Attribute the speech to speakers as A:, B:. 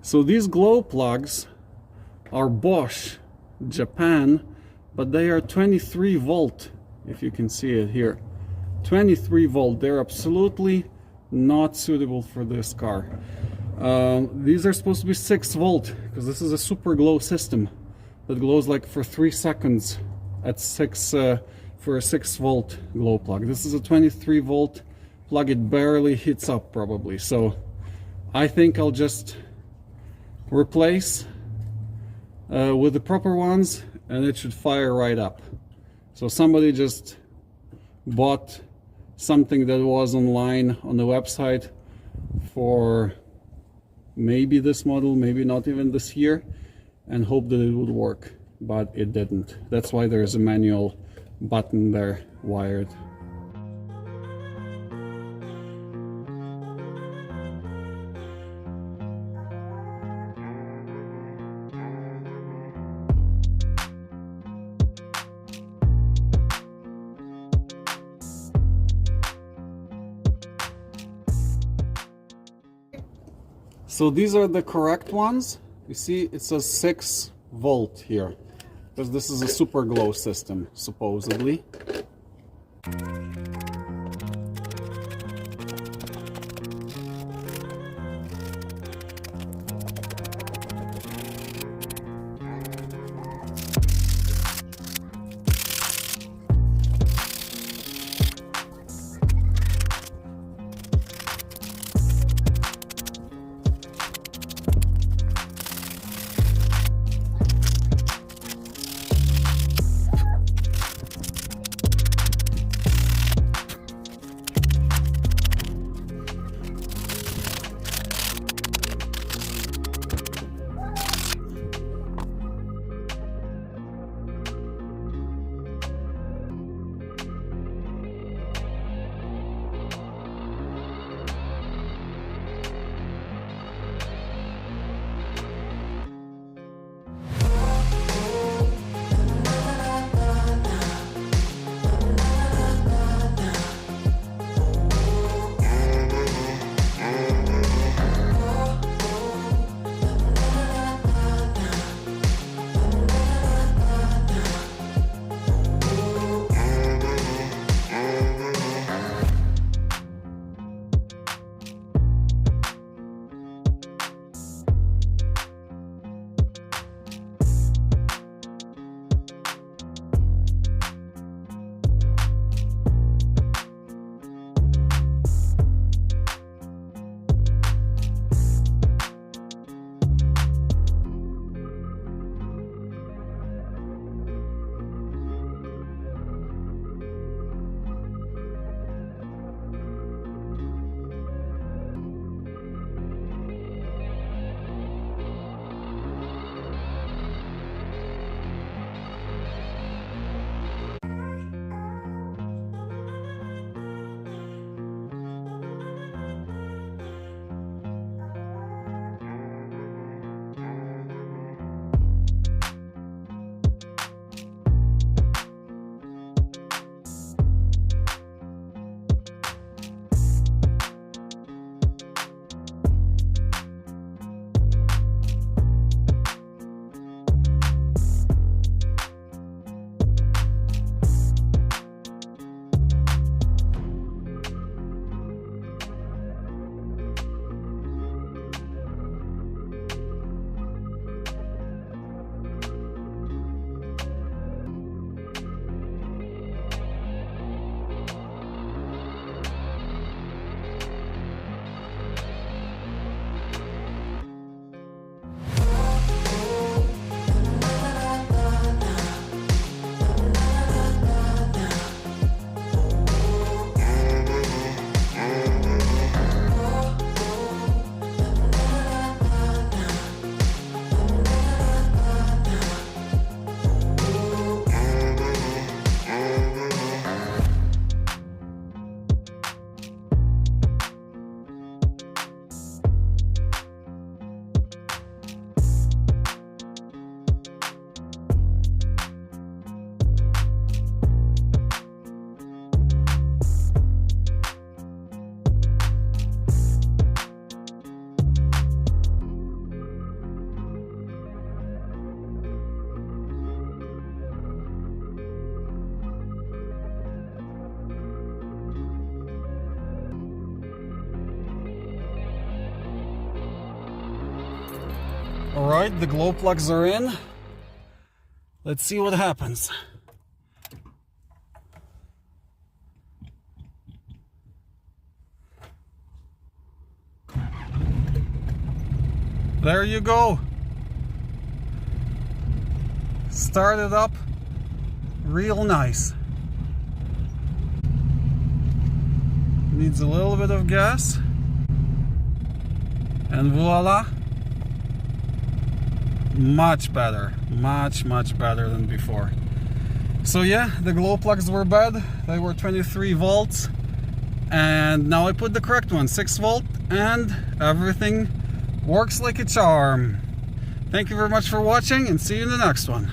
A: So these glow plugs are Bosch, Japan, but they are 23 volt, if you can see it here. 23 volt. They're absolutely not suitable for this car. These are supposed to be 6 volt, because this is a Superglow system that glows like for 3 seconds at 6 for a 6 volt glow plug. This is a 23 volt plug. It barely heats up probably, so I think I'll just replace with the proper ones, and it should fire right up. So somebody just bought something that was online on the website for maybe this model, maybe not even this year, and hoped that it would work, but it didn't. That's why there's a manual button there wired. So these are the correct ones. You see it says 6 volt here, because this is a Superglow system, supposedly. Alright, the glow plugs are in. Let's see what happens. There you go. Started up real nice. Needs a little bit of gas. And voila. Much better. Much better than before. So yeah, the glow plugs were bad. They were 23 volts. And now I put the correct one, 6 volt, and everything works like a charm. Thank you very much for watching, and see you in the next one.